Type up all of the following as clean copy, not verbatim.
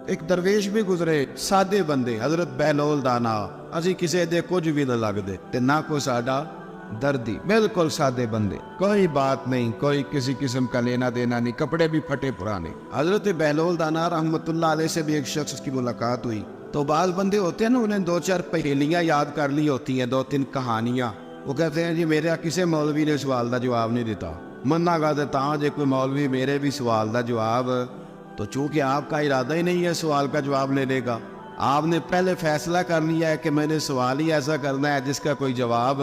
ایک درویش بھی گزرے, سادے بندے, حضرت بہلول دانا, اسی کسی دے کچھ بھی نہ لگ دے تے نہ کو ساڈا دردی, بالکل سادے بندے, کوئی بات نہیں, کوئی کسی قسم کا لینا دینا نہیں, کپڑے بھی پھٹے پرانے. حضرت بہلول دانا رحمت اللہ علیہ سے بھی ایک شخص کی ملاقات ہوئی. تو بعض بندے ہوتے ہیں نا, انہیں 2-4 پہیلیاں یاد کر لی ہوتی ہیں, 2-3 کہانیاں. وہ کہتے ہیں جی میرا کسی مولوی نے سوال دا جواب نہیں دیتا, مننا گا دیتا ہوں جی کوئی مولوی میرے بھی سوال دا جواب. تو چونکہ آپ کا ارادہ ہی نہیں ہے سوال کا جواب لینے کا, آپ نے پہلے فیصلہ کر لیا ہے کہ میں نے سوال ہی ایسا کرنا ہے جس کا کوئی جواب.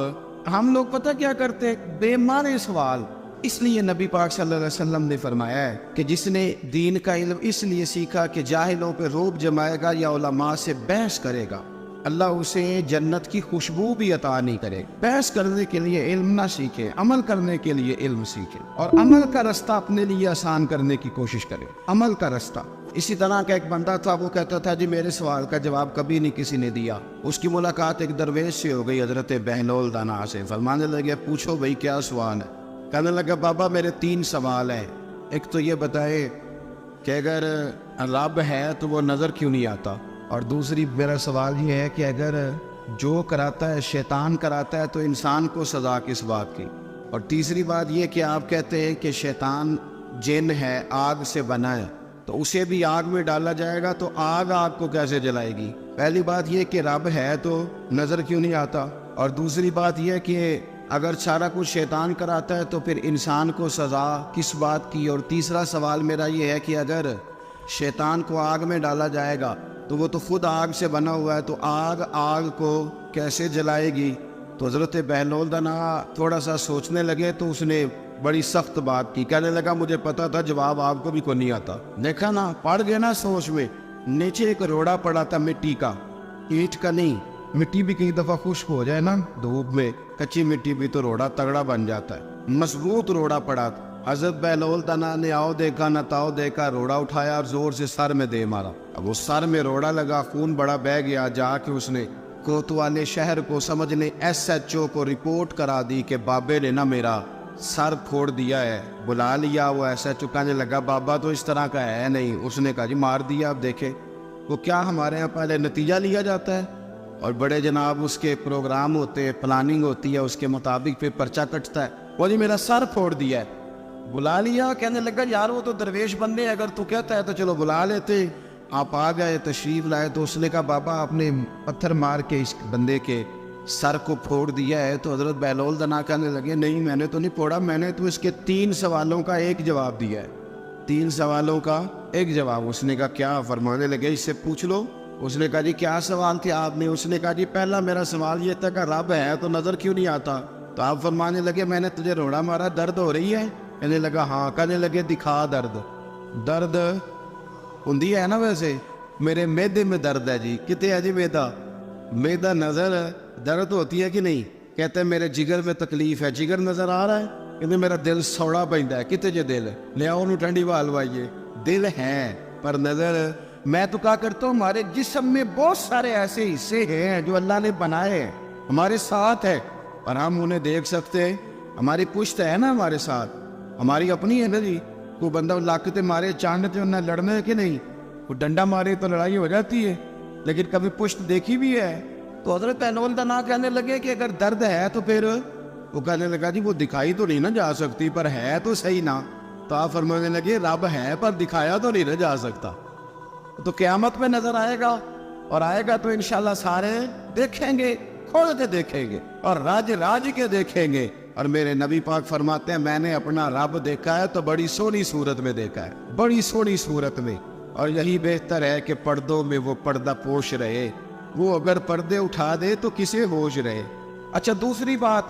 ہم لوگ پتہ کیا کرتے ہیں, بے معنی سوال. اس لیے نبی پاک صلی اللہ علیہ وسلم نے فرمایا ہے کہ جس نے دین کا علم اس لیے سیکھا کہ جاہلوں پہ روب جمائے گا یا علماء سے بحث کرے گا, اللہ اسے جنت کی خوشبو بھی عطا نہیں کرے. بحث کرنے کے لیے علم نہ سیکھے, عمل کرنے کے لیے علم سیکھے, اور عمل کا رستہ اپنے لیے آسان کرنے کی کوشش کرے, عمل کا رستہ. اسی طرح کا ایک بندہ تھا, وہ کہتا تھا جی میرے سوال کا جواب کبھی نہیں کسی نے دیا. اس کی ملاقات ایک درویش سے ہو گئی, حضرت بہلول دانا سے. فرمانے لگے پوچھو بھائی کیا سوال ہے؟ کہنے لگا بابا میرے 3 سوال ہیں. ایک تو یہ بتائے کہ اگر رب ہے تو وہ نظر کیوں نہیں آتا, اور دوسری میرا سوال یہ ہے کہ اگر جو کراتا ہے شیطان کراتا ہے تو انسان کو سزا کس بات کی, اور تیسری بات یہ کہ آپ کہتے ہیں کہ شیطان جن ہے, آگ سے بنا ہے, تو اسے بھی آگ میں ڈالا جائے گا تو آگ کو کیسے جلائے گی؟ پہلی بات یہ کہ رب ہے تو نظر کیوں نہیں آتا, اور دوسری بات یہ کہ اگر سارا کچھ شیطان کراتا ہے تو پھر انسان کو سزا کس بات کی؟ اور تیسرا سوال میرا یہ ہے کہ اگر شیطان کو آگ میں ڈالا جائے گا تو وہ تو خود آگ سے بنا ہوا ہے, تو آگ کو کیسے جلائے گی؟ تو حضرت بہلول دانا تھوڑا سا سوچنے لگے, تو اس نے بڑی سخت بات کی. کہنے لگا مجھے پتا تھا جواب آپ کو بھی کوئی نہیں آتا. دیکھا نا, پڑ گئے نا سوچ میں. نیچے ایک روڑا پڑا تھا مٹی کا, اینٹ کا نہیں. مٹی بھی کئی دفعہ خشک ہو جائے نا دھوپ میں, کچی مٹی بھی تو روڑا تگڑا بن جاتا ہے. مضبوط روڑا پڑا تھا. حضرت بہلول دانا نے آؤ دیکھا نہ تاؤ دیکھا, روڑا اٹھایا اور زور سے سر میں دے مارا. اب وہ سر میں روڑا لگا, خون بڑا بہہ گیا. جا کے اس نے کوتوالے شہر کو سمجھنے SHO کو رپورٹ کرا دی کہ بابے نے نا میرا سر پھوڑ دیا ہے. بلا لیا. وہ SHO کہنے لگا بابا تو اس طرح کا ہے نہیں. اس نے کہا جی مار دیا. اب دیکھے وہ کیا ہمارے ہاں پہلے نتیجہ لیا جاتا ہے, اور بڑے جناب اس کے پروگرام ہوتے ہیں, پلاننگ ہوتی ہے, اس کے مطابق پھر پرچہ کٹتا ہے. وہ جی میرا سر پھوڑ دیا ہے. بلا لیا. کہنے لگا یار وہ تو درویش بندے, اگر تو کہتا ہے تو چلو بلا لیتے. آپ آ گئے, تشریف لائے. تو اس نے کہا بابا آپ نے پتھر مار کے اس بندے کے سر کو پھوڑ دیا ہے. تو حضرت بہلول دانا کہنے لگے نہیں میں نے تو نہیں پھوڑا, میں نے تو اس کے 3 سوالوں کا ایک جواب دیا ہے. 3 سوالوں کا ایک جواب. اس نے کہا کیا؟ فرمانے لگے اس سے پوچھ لو. اس نے کہا جی کیا سوال تھے آپ نے؟ اس نے کہا جی پہلا میرا سوال یہ تھا کہ رب ہے تو نظر کیوں نہیں آتا؟ تو آپ فرمانے لگے میں نے تجھے روڑا مارا, درد ہو رہی ہے؟ کہنے لگا ہاں. کہنے لگے دکھا درد. درد ہوندی ہے نا ویسے, میرے میدے میں درد ہے جی. کتے ہے جی میدا؟ میدا نظر درد ہوتی ہے کہ نہیں؟ کہتے ہیں میرے جگر میں تکلیف ہے. جگر نظر آ رہا ہے؟ کہتے میرا دل سوڑا پیندا ہے. کتے جے دل لے آؤ انہوں ٹھنڈی وال وائیے. دل ہے پر نظر. میں تو کہا کرتا ہوں ہمارے جسم میں بہت سارے ایسے حصے ہیں جو اللہ نے بنائے ہیں, ہمارے ساتھ ہے, اور ہم انہیں دیکھ سکتے ہیں. ہماری پشت ہے نا ہمارے ساتھ, ہماری اپنی ہے نا جی. کوئی بندہ لاکتے مارے چاندتے انہیں لڑنے کہ نہیں, وہ ڈنڈا مارے تو لڑائی ہو جاتی ہے, لیکن کبھی پشت دیکھی بھی ہے. تو حضرت بہلول دانا کہنے لگے کہ اگر درد ہے تو پھر وہ کہنے لگا جی وہ دکھائی تو نہیں نہ جا سکتی پر ہے تو صحیح نا. تو آپ فرمانے لگے رب ہے پر دکھایا تو نہیں نہ جا سکتا. تو قیامت میں نظر آئے گا, اور آئے گا تو انشاءاللہ سارے دیکھیں گے, کھول کے دیکھیں گے اور راج کے دیکھیں گے. اور میرے نبی پاک فرماتے ہیں میں نے اپنا رب دیکھا ہے تو بڑی سونی صورت میں دیکھا ہے, بڑی سونی صورت میں. اور یہی بہتر ہے کہ پردوں میں وہ پردہ پوش رہے, وہ اگر پردے اٹھا دے تو کسے ہوش رہے. اچھا دوسری بات,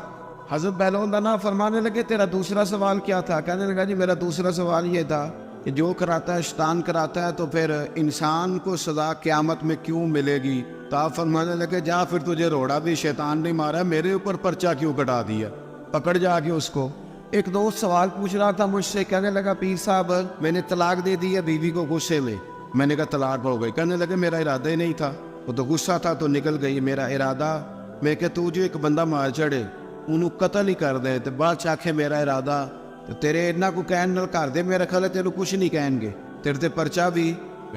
حضرت بہلول دانا فرمانے لگے تیرا دوسرا سوال کیا تھا؟ کہنے لگا جی میرا دوسرا سوال یہ تھا کہ جو کراتا ہے شیطان کراتا ہے تو پھر انسان کو سزا قیامت میں کیوں ملے گی؟ تو آپ فرمانے لگے جا پھر تجھے روڑا بھی شیطان نہیں مارا, میرے اوپر پرچہ کیوں کٹا دیا؟ پکڑ جا کے اس کو. ایک دوست سوال پوچھ رہا تھا مجھ سے, کہنے لگا پیر صاحب میں نے طلاق دے دی ہے بیوی کو غصے میں. میں نے کہا طلاق ہو گئی. کہنے لگے میرا ارادہ ہی نہیں تھا, وہ تو غصہ تھا تو نکل گئی. میرا ارادہ میں کہ تو جو ایک بندہ مار چڑھے انہوں قتل ہی کر دے, تو بعد چاکھے میرا ارادہ تو تیرے اتنا کو کہن نال کر دے, میرا خیال ہے تیرے کچھ نہیں کہیں گے, تیرے تے پرچہ بھی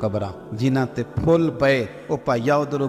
ਕਬਰਾਂ ਜਿਨ੍ਹਾਂ ਤੇ ਫੁੱਲ ਪਏ, ਉਹ ਭਾਈਆ ਉਧਰੋਂ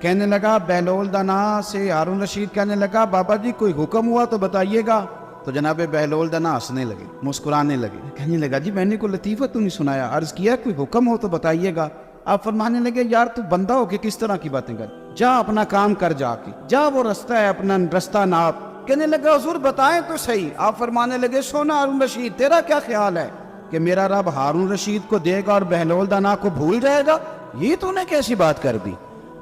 کہنے لگا بہلول دانا سے ہارون رشید کہنے لگا بابا جی کوئی حکم ہوا تو بتائیے گا. تو جناب بہلول دانا ہنسنے لگے, مسکرانے لگے, کہنے لگا جی میں نے کوئی لطیفہ تو نہیں سنایا, عرض کیا کوئی حکم ہو تو بتائیے گا. آپ فرمانے لگے یار تو بندہ ہو کے کس طرح کی باتیں کر, جا اپنا کام کر, جا کے جا وہ رستہ ہے اپنا رستہ ناپ. کہنے لگا حضور بتائیں تو صحیح. آپ فرمانے لگے سونا ہارون رشید تیرا کیا خیال ہے کہ میرا رب ہارون رشید کو دے گا اور بہلول دانا کو بھول جائے گا؟ یہ تو نے کیسی بات کر دی,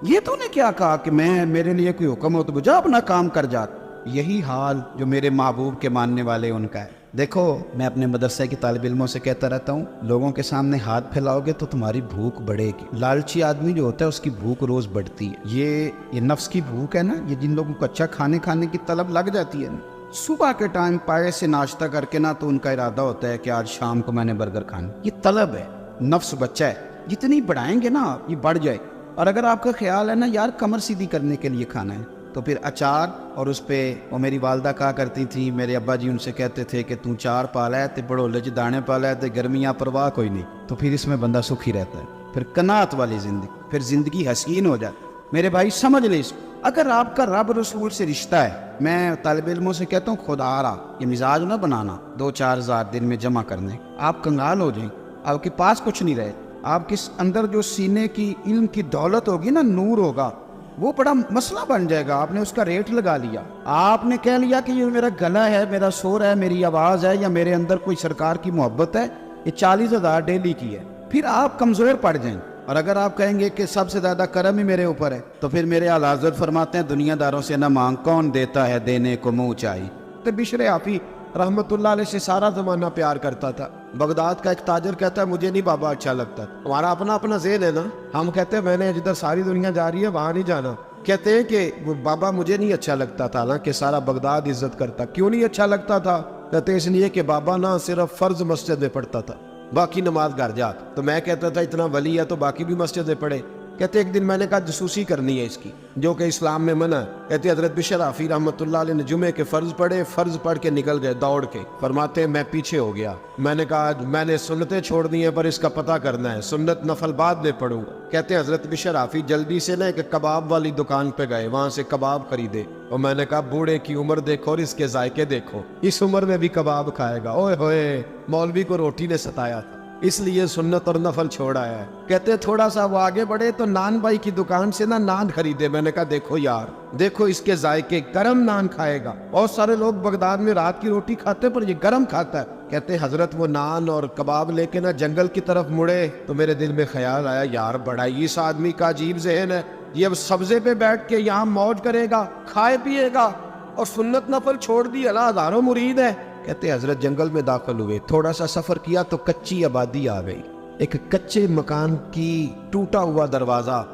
یہ تو نے کیا کہا کہ میں میرے لیے کوئی حکم ہو تو جا اپنا کام کر جا. یہی حال جو میرے محبوب کے ماننے والے ان کا ہے. دیکھو میں اپنے مدرسے کے طالب علموں سے کہتا رہتا ہوں, لوگوں کے سامنے ہاتھ پھیلاؤ گے تو تمہاری بھوک بڑھے گی. لالچی آدمی جو ہوتا ہے اس کی بھوک روز بڑھتی ہے. یہ نفس کی بھوک ہے نا, یہ جن لوگوں کو اچھا کھانے کی طلب لگ جاتی ہے نا, صبح کے ٹائم پائے سے ناشتہ کر کے نا تو ان کا ارادہ ہوتا ہے کہ آج شام کو میں نے برگر کھانا. یہ طلب ہے, نفس بچہ ہے, جتنی بڑھائیں گے نا یہ بڑھ جائے. اور اگر آپ کا خیال ہے نا یار کمر سیدھی کرنے کے لیے کھانا ہے تو پھر اچار اور اس پہ, وہ میری والدہ کہا کرتی تھی, میرے ابا جی ان سے کہتے تھے کہ تو چار پالا ہے تے بڑولے چ دانے پالا ہے تے گرمیاں پرواہ کوئی نہیں, تو پھر اس میں بندہ سکھی رہتا ہے. پھر قناعت والی زندگی, پھر زندگی حسین ہو جاتی. میرے بھائی سمجھ لیں اس کو, اگر آپ کا رب رسول سے رشتہ ہے, میں طالب علموں سے کہتا ہوں خدا رہا یہ مزاج نہ بنانا 2-4 ہزار دن میں جمع کرنے, آپ کنگال ہو جائیں, آپ کے پاس کچھ نہیں رہے. آپ کے اندر جو سینے کی علم کی دولت ہوگی نا, نور ہوگا, وہ بڑا مسئلہ بن جائے گا. آپ نے اس کا ریٹ لگا لیا, آپ نے کہہ لیا کہ یہ میرا گلا ہے, میرا سور ہے, میری آواز ہے, یا میرے اندر کوئی سرکار کی محبت ہے, یہ 40,000 ڈیلی کی ہے, پھر آپ کمزور پڑ جائیں. اور اگر آپ کہیں گے کہ سب سے زیادہ کرم ہی میرے اوپر ہے, تو پھر میرے اعلی حضرت فرماتے ہیں دنیا داروں سے نہ مانگ, کون دیتا ہے دینے کو منہ چاہیے. تو بشر حافی رحمت اللہ علیہ سے سارا زمانہ پیار کرتا تھا. بغداد کا ایک تاجر کہتا ہے مجھے نہیں بابا اچھا لگتا. ہمارا اپنا ذہن ہے نا, ہم کہتے ہیں میں نے جدھر ساری دنیا جا رہی ہے وہاں نہیں جانا. کہتے ہیں کہ بابا مجھے نہیں اچھا لگتا تھا, حالانکہ سارا بغداد عزت کرتا. کیوں نہیں اچھا لگتا تھا؟ کہتے اس لیے کہ بابا نا صرف فرض مسجد میں پڑھتا تھا, باقی نماز گھر جاتا. تو میں کہتا تھا اتنا ولی ہے تو باقی بھی مسجد میں پڑھے. کہتے ایک دن میں نے کہا جسوسی کرنی ہے اس کی, جو کہ اسلام میں منع ہے. کہتے حضرت بشر حافی رحمۃ اللہ علیہ نے جمعے کے فرض پڑھے, فرض پڑھ کے نکل گئے دوڑ کے. فرماتے ہیں میں پیچھے ہو گیا, میں نے کہا میں نے سنتیں چھوڑ دی ہیں پر اس کا پتہ کرنا ہے, سنت نفل بعد میں پڑھوں گا. کہتے ہیں حضرت بشر حافی جلدی سے نا ایک کباب والی دکان پہ گئے, وہاں سے کباب خریدے. اور میں نے کہا بوڑھے کی عمر دیکھو اور اس کے ذائقے دیکھو, اس عمر میں بھی کباب کھائے گا. اوئے ہوئے, مولوی کو روٹی نے ستایا تھا, اس لیے سنت اور نفل چھوڑا ہے. کہتے تھوڑا سا وہ آگے بڑھے تو نان بھائی کی دکان سے نا نان خریدے. میں نے کہا دیکھو یار, دیکھو اس کے ذائقے, گرم نان کھائے گا. بہت سارے لوگ بغداد میں رات کی روٹی کھاتے پر یہ گرم کھاتا ہے. کہتے حضرت وہ نان اور کباب لے کے نا جنگل کی طرف مڑے تو میرے دل میں خیال آیا یار بڑا ہی اس آدمی کا عجیب ذہن ہے, یہ اب سبزے پہ بیٹھ کے یہاں موج کرے گا, کھائے پیے گا, اور سنت نفل چھوڑ دی, اللہ ہزاروں مرید ہے. کہتے حضرت جنگل میں داخل ہوئے, تھوڑا سا سفر کیا تو کچی آبادی آ گئی. ایک کچے مکان کی ٹوٹا ہوا دروازہ,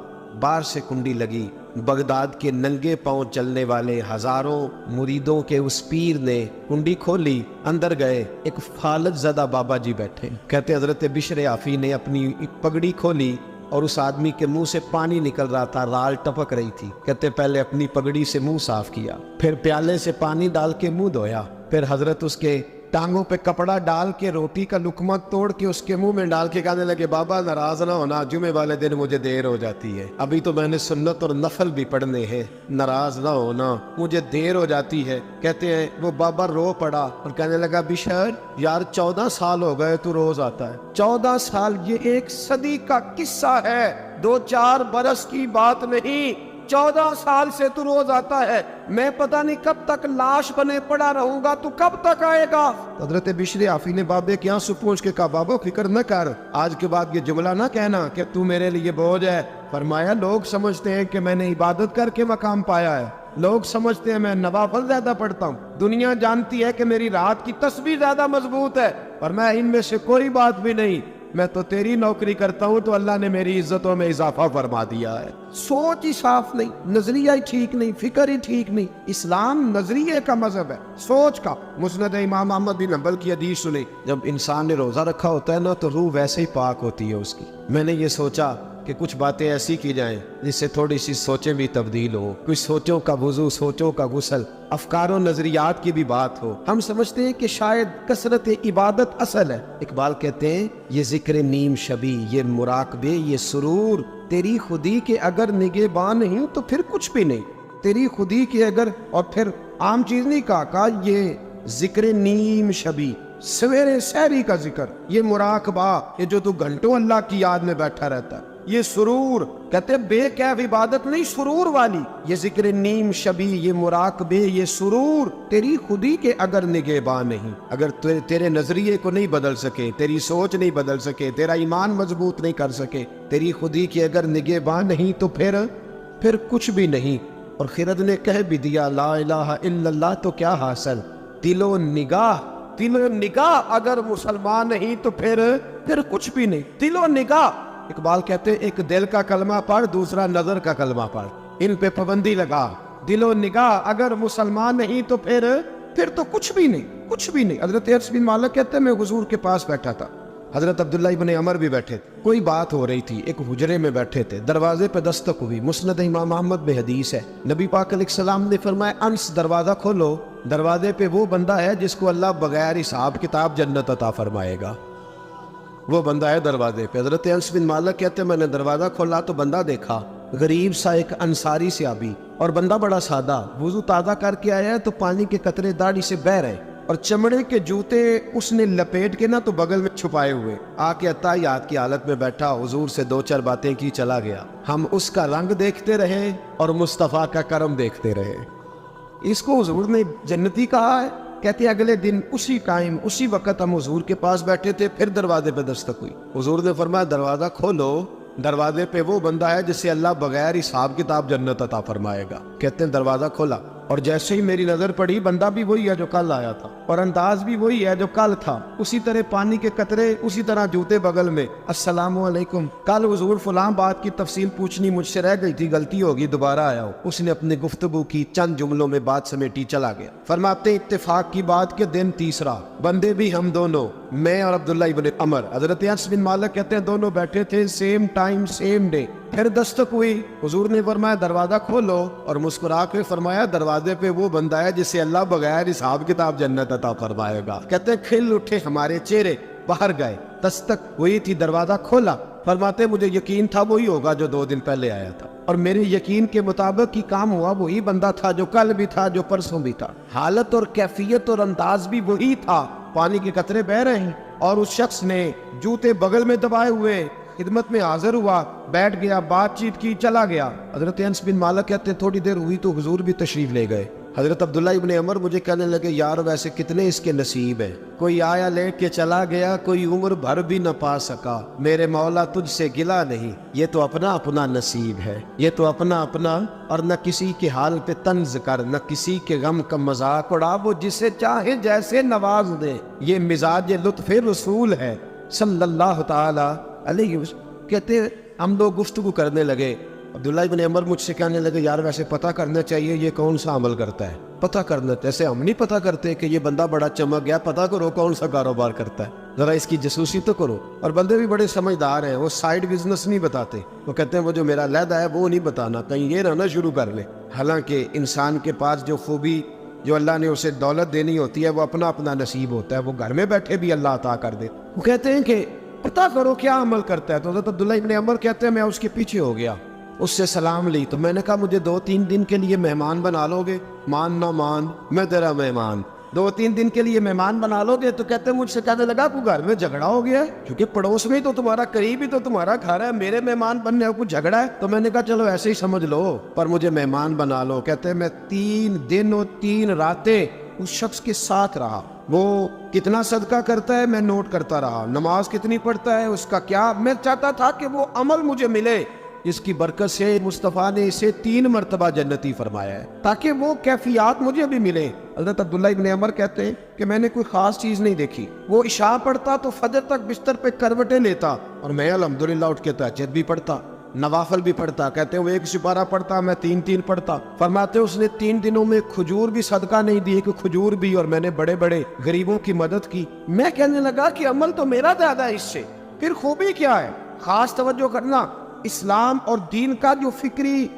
باہر سے کنڈی لگی. بغداد کے ننگے پاؤں چلنے والے ہزاروں مریدوں کے اس پیر نے کنڈی کھولی, اندر گئے, ایک فالج زدہ بابا جی بیٹھے. کہتے حضرت بشر حافی نے اپنی ایک پگڑی کھولی اور اس آدمی کے منہ سے پانی نکل رہا تھا, رال ٹپک رہی تھی. کہتے پہلے اپنی پگڑی سے منہ صاف کیا, پھر پیالے سے پانی ڈال کے منہ دھویا, پھر حضرت اس کے ٹانگوں پہ کپڑا ڈال کے روٹی کا لقمہ توڑ کے اس کے منہ میں ڈال کے کہنے لگے بابا ناراض نہ ہونا, جمعے والے دن مجھے دیر ہو جاتی ہے, ابھی تو میں نے سنت اور نفل بھی پڑھنے ہیں, ناراض نہ ہونا مجھے دیر ہو جاتی ہے. کہتے ہیں وہ بابا رو پڑا اور کہنے لگا بشر یار 14 سال ہو گئے تو روز آتا ہے. 14 سال یہ 1 صدی کا قصہ ہے, 2-4 برس کی بات نہیں. 14 سال سے تو روز آتا ہے, میں پتہ نہیں کب تک لاش بنے پڑا رہوں گا, تو کب تک آئے گا. حضرت بشر حافی نے بابے کے آنسو پوچھ کے کہا بابا فکر نہ کر, آج کے بعد یہ جملہ نہ کہنا کہ تو میرے لیے بوجھ ہے. فرمایا لوگ سمجھتے ہیں کہ میں نے عبادت کر کے مقام پایا ہے, لوگ سمجھتے ہیں میں نوافل زیادہ پڑھتا ہوں, دنیا جانتی ہے کہ میری رات کی تسبیح زیادہ مضبوط ہے, اور میں ان میں سے کوئی بات بھی نہیں. میں تو تیری نوکری کرتا ہوں تو اللہ نے میری عزتوں میں اضافہ فرما دیا ہے. سوچ ہی صاف نہیں, نظریہ ہی ٹھیک نہیں, فکر ہی ٹھیک نہیں. اسلام نظریے کا مذہب ہے, سوچ کا. مسند امام احمد بن حنبل کی حدیث سنی, جب انسان نے روزہ رکھا ہوتا ہے نا تو روح ویسے ہی پاک ہوتی ہے اس کی. میں نے یہ سوچا کہ کچھ باتیں ایسی کی جائیں جس سے تھوڑی سی سوچیں بھی تبدیل ہو, کچھ سوچوں کا وضو, سوچوں کا غسل, افکار و نظریات کی بھی بات ہو. ہم سمجھتے ہیں کہ شاید کثرت عبادت اصل ہے. اقبال کہتے ہیں یہ ذکر نیم شبی, یہ مراقبے, یہ سرور تیری خودی کے اگر نگہبان نہیں تو پھر کچھ بھی نہیں، تیری خودی کے اگر، اور پھر عام چیز نہیں کہا یہ ذکر نیم شبی، سویرے سحری کا ذکر، یہ مراقبہ، یہ جو تو گھنٹوں اللہ کی یاد میں بیٹھا رہتا ہے، یہ سرور، کہتے بے کیف عبادت نہیں، سرور والی، یہ ذکر نیم شبی، یہ مراقبے، یہ سرور تیری خودی کے اگر نگہبان نہیں، اگر تیرے نظریے کو نہیں بدل سکے، تیری سوچ نہیں بدل سکے، تیرا ایمان مضبوط نہیں کر سکے، تیری خودی کے اگر نگہبان نہیں تو پھر کچھ بھی نہیں۔ اور خرد نے کہہ بھی دیا لا الہ الا اللہ تو کیا حاصل، دل و نگاہ اگر مسلمان نہیں تو پھر کچھ بھی نہیں، دل و نگاہ۔ اقبال کہتے ہیں ایک دل کا کلمہ پڑھ، دوسرا نظر کا کلمہ پڑھ، ان پہ پابندی لگا، دل و نگاہ اگر مسلمان نہیں تو پھر تو کچھ بھی نہیں۔ حضرت انس بن مالک کہتے ہیں میں حضور کے پاس بیٹھا تھا، حضرت عبداللہ ابن عمر بھی بیٹھے تھے، کوئی بات ہو رہی تھی، ایک حجرے میں بیٹھے تھے، دروازے پہ دستک ہوئی، مسند امام احمد میں حدیث ہے، نبی پاک علیہ السلام نے فرمایا انس دروازہ کھولو، دروازے پہ وہ بندہ ہے جس کو اللہ بغیر حساب کتاب جنت عطا فرمائے گا، وہ بندہ ہے دروازے پہ۔ حضرت انس بن مالک کہتے ہیں میں نے دروازہ کھولا تو بندہ دیکھا، غریب سا ایک انصاری صحابی، اور بندہ بڑا سادہ، وضو تازہ کر کے آیا ہے تو پانی کے قطرے داڑھی سے بہہ رہے، اور چمڑے کے جوتے اس نے لپیٹ کے تو بغل میں چھپائے ہوئے، آ کے عطائیات کی حالت میں بیٹھا، حضور سے دو چار باتیں کی، چلا گیا۔ ہم اس کا رنگ دیکھتے رہے اور مصطفیٰ کا کرم دیکھتے رہے۔ اس کو حضور نے جنتی کہا ہے۔ کہتے ہیں اگلے دن اسی ٹائم اسی وقت ہم حضور کے پاس بیٹھے تھے، پھر دروازے پہ دستک ہوئی، حضور نے فرمایا دروازہ کھولو، دروازے پہ وہ بندہ ہے جس سے اللہ بغیر حساب کتاب جنت عطا فرمائے گا۔ کہتے ہیں دروازہ کھولا، اور جیسے ہی میری نظر پڑی بندہ بھی وہی ہے جو کل آیا تھا، اور انداز بھی وہی ہے جو کل تھا، اسی طرح پانی کے قطرے، اسی طرح جوتے بغل میں، السلام علیکم، کل حضور فلاں بات کی تفصیل پوچھنی مجھ سے رہ گئی تھی، غلطی ہوگی، دوبارہ آیا ہو۔ اس نے اپنی گفتگو کی، چند جملوں میں بات سمیٹی، چلا گیا۔ فرماتے اتفاق کی بات کے دن تیسرا، بندے بھی ہم دونوں، میں اور عبداللہ ابن عمر، حضرت انس بن مالک کہتے ہیں دونوں بیٹھے تھے، سیم ٹائم سیم ڈے، پھر دستک ہوئی، حضور نے فرمایا دروازہ کھولو، اور مسکرا کے فرمایا دروازے پہ وہ بندہ ہے جس سے اللہ بغیر حساب کتاب جنت عطا فرمائے گا۔ کہتے ہیں کھل اٹھے ہمارے چہرے، باہر گئے، دستک ہوئی تھی، دروازہ کھولا، فرماتے مجھے یقین تھا وہی ہوگا جو 2 دن پہلے آیا تھا، اور میرے یقین کے مطابق ہی کام ہوا، وہی بندہ تھا جو کل بھی تھا، جو پرسوں بھی تھا، حالت اور کیفیت اور انداز بھی وہی تھا، پانی کے قطرے بہ رہے ہیں، اور اس شخص نے جوتے بغل میں دبائے ہوئے خدمت میں حاضر ہوا، بیٹھ گیا، بات چیت کی، چلا گیا۔ حضرت انس بن مالک کہتے ہیں تھوڑی دیر ہوئی تو حضور بھی تشریف لے گئے۔ حضرت عبداللہ ابن عمر مجھے کہنے لگے یار ویسے کتنے اس کے نصیب ہیں، کوئی آیا لے کے چلا گیا، کوئی عمر بھر بھی نہ پا سکا، میرے مولا تجھ سے گلا نہیں، یہ تو اپنا اپنا نصیب ہے، یہ تو اپنا اپنا، اور نہ کسی کے حال پہ طنز کر، نہ کسی کے غم کا مذاق اڑا، وہ جسے چاہے جیسے نواز دے، یہ مزاج لطف رسول ہے صلی اللہ تعالی علیہ وسلم۔ کہتے ہم لوگ گفتگو کرنے لگے، عبداللہ ابن عمر مجھ سے کہنے لگے یار ویسے پتہ کرنا چاہیے یہ کون سا عمل کرتا ہے، پتہ کرنا، جیسے ہم نہیں پتہ کرتے کہ یہ بندہ بڑا چمک گیا، پتہ کرو کون سا کاروبار کرتا ہے، ذرا اس کی جاسوسی تو کرو۔ اور بندے بھی بڑے سمجھدار ہیں، وہ سائیڈ بزنس نہیں بتاتے، وہ کہتے ہیں وہ جو میرا علیحدہ ہے وہ نہیں بتانا، کہیں یہ نہ شروع کر لے۔ حالانکہ انسان کے پاس جو خوبی، جو اللہ نے اسے دولت دینی ہوتی ہے، وہ اپنا اپنا نصیب ہوتا ہے، وہ گھر میں بیٹھے بھی اللہ عطا کر دے۔ وہ کہتے ہیں کہ پتہ کرو کیا عمل کرتا ہے، تو حضرت عبداللہ ابن عمر کہتے ہیں میں اس کے پیچھے ہو گیا، اس سے سلام لی، تو میں نے کہا مجھے 2-3 دن کے لیے مہمان بنا لو گے؟ مان نہ مان، میں تیرا مہمان، 2-3 دن کے لیے مہمان بنا لو گے؟ تو کہتے ہیں مجھ سے کہنے لگا کوئی گھر میں جھگڑا ہو گیا ہے، کیونکہ پڑوس میں تو تمہارا قریب ہی تو تمہارا گھر ہے، میرے مہمان بننے کو کچھ جھگڑا ہے؟ تو میں نے کہا چلو ایسے ہی سمجھ لو، پر مجھے مہمان بنا لو۔ کہتے ہیں میں 3 دن اور 3 راتیں اس شخص کے ساتھ رہا، وہ کتنا صدقہ کرتا ہے میں نوٹ کرتا رہا، نماز کتنی پڑھتا ہے، اس کا کیا، میں چاہتا تھا کہ وہ عمل مجھے ملے جس کی برکت سے مصطفیٰ نے اسے 3 مرتبہ جنتی فرمایا ہے، تاکہ وہ کیفیات مجھے بھی ملے۔ حضرت عبداللہ ابن عمر کہتے ہیں کہ میں نے کوئی خاص چیز نہیں دیکھی، وہ عشاء پڑھتا تو فجر تک بستر پہ کروٹیں لیتا، اور میں الحمدللہ اٹھ کے تہجد بھی پڑھتا، نوافل بھی پڑھتا۔ کہتے ہیں وہ 1 سپارہ پڑھتا، میں 3 پڑھتا۔ فرماتے اس نے 3 دنوں میں کھجور بھی صدقہ نہیں دی، کہ کھجور بھی، اور میں نے بڑے بڑے غریبوں کی مدد کی۔ میں کہنے لگا کہ عمل تو میرا زیادہ ہے اس سے، پھر خوبی کیا ہے؟ خاص توجہ کرنا، اسلام اور دین کا جو فکری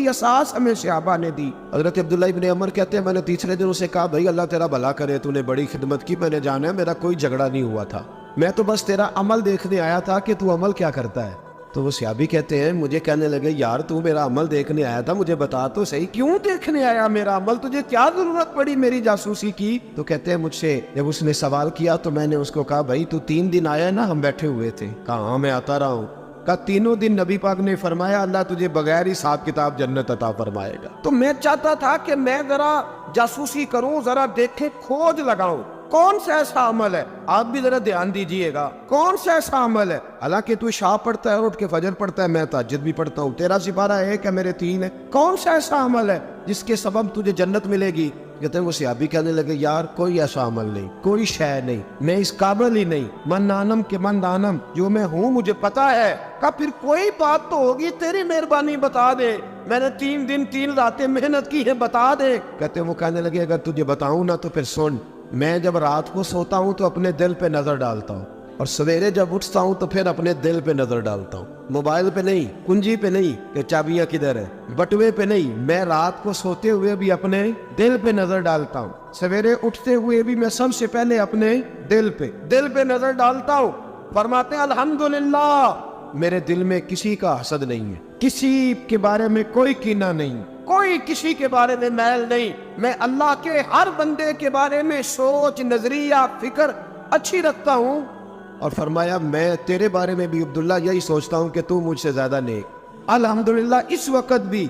اساس ہمیں صحابہ نے دی۔ حضرت عبداللہ ابن عمر کہتے ہیں میں نے تیسرے دن اسے کہا بھائی اللہ تیرا بھلا کرے، تو نے بڑی خدمت کی، میں نے جانا ہے میرا کوئی جھگڑا نہیں ہوا تھا، میں تو بس تیرا عمل دیکھنے آیا تھا کہ تو عمل کیا کرتا ہے۔ تو وہ صحابی کہتے ہیں مجھے کہنے لگے یار تو میرا عمل دیکھنے آیا تھا, مجھے بتا تو صحیح کیوں دیکھنے آیا میرا عمل, تجھے کیا ضرورت پڑی میری جاسوسی کی؟ تو کہتے ہیں مجھ سے جب اس نے سوال کیا تو میں نے اس کو کہا بھائی تو 3 دن آیا نا, ہم بیٹھے ہوئے تھے. کہا ہاں میں آتا رہا ہوں. کہا 3 دن نبی پاک نے فرمایا اللہ تجھے بغیر حساب کتاب جنت عطا فرمائے گا. تو میں چاہتا تھا کہ میں ذرا جاسوسی کروں, ذرا دیکھیں, کھوج لگاؤں کون سا ایسا عمل ہے. آپ بھی ذرا دھیان دیجئے گا کون سا ایسا عمل ہے. حالانکہ تو عشاء پڑھتا ہے, اٹھ کے فجر پڑھتا ہے, میں تہجد بھی پڑھتا ہوں, تیرا سپارہ 1 ہے میرے 3 ہے. کون سا ایسا عمل ہے جس کے سبب تجھے جنت ملے گی؟ کہتے ہیں وہ صحابی کہنے لگے یار کوئی ایسا عمل نہیں, کوئی شے نہیں, میں اس قابل ہی نہیں. من دانم کے من دانم, جو میں ہوں مجھے پتا ہے. کہا پھر کوئی بات تو ہوگی, تیری مہربانی بتا دے, میں نے 3 دن 3 راتیں محنت کی ہے, بتا دے. کہتے ہیں وہ کہنے لگے اگر تجھے بتاؤں نا تو پھر سن, میں جب رات کو سوتا ہوں تو اپنے دل پہ نظر ڈالتا ہوں, اور سویرے جب اٹھتا ہوں تو پھر اپنے دل پہ نظر ڈالتا ہوں. موبائل پہ نہیں, کنجی پہ نہیں کہ چابیاں کدھر ہے, بٹوے پہ نہیں, میں رات کو سوتے ہوئے بھی اپنے دل پہ نظر ڈالتا ہوں, سویرے اٹھتے ہوئے بھی میں سب سے پہلے اپنے دل پہ نظر ڈالتا ہوں. فرماتے ہیں الحمدللہ میرے دل میں کسی کا حسد نہیں ہے, کسی کے بارے میں کوئی کینہ نہیں, کوئی کسی کے بارے میں میل نہیں. میں اللہ کے ہر بندے کے بارے میں سوچ, نظریہ, فکر اچھی رکھتا ہوں. اور فرمایا میں تیرے بارے میں بھی عبداللہ یہی سوچتا ہوں کہ تو مجھ سے زیادہ نیک. الحمدللہ اس وقت بھی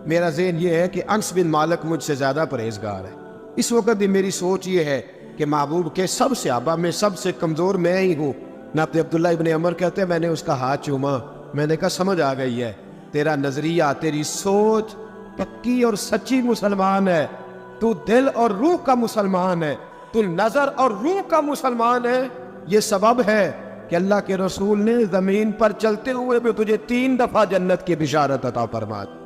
میرا ذہن یہ ہے کہ انس بن مالک مجھ سے زیادہ پرہیزگار ہے. اس وقت بھی میری سوچ یہ ہے کہ محبوب کے سب صحابہ میں سب سے کمزور میں ہی ہوں. ناطق عبداللہ ابن عمر کہتے ہیں میں نے اس کا ہاتھ چوما, میں نے کہا سمجھ آ گئی ہے, تیرا نظریہ, تیری سوچ پکی اور سچی مسلمان ہے, تو دل اور روح کا مسلمان ہے, تو نظر اور روح کا مسلمان ہے. یہ سبب ہے کہ اللہ کے رسول نے زمین پر چلتے ہوئے بھی تجھے 3 دفعہ جنت کی بشارت عطا فرما دی.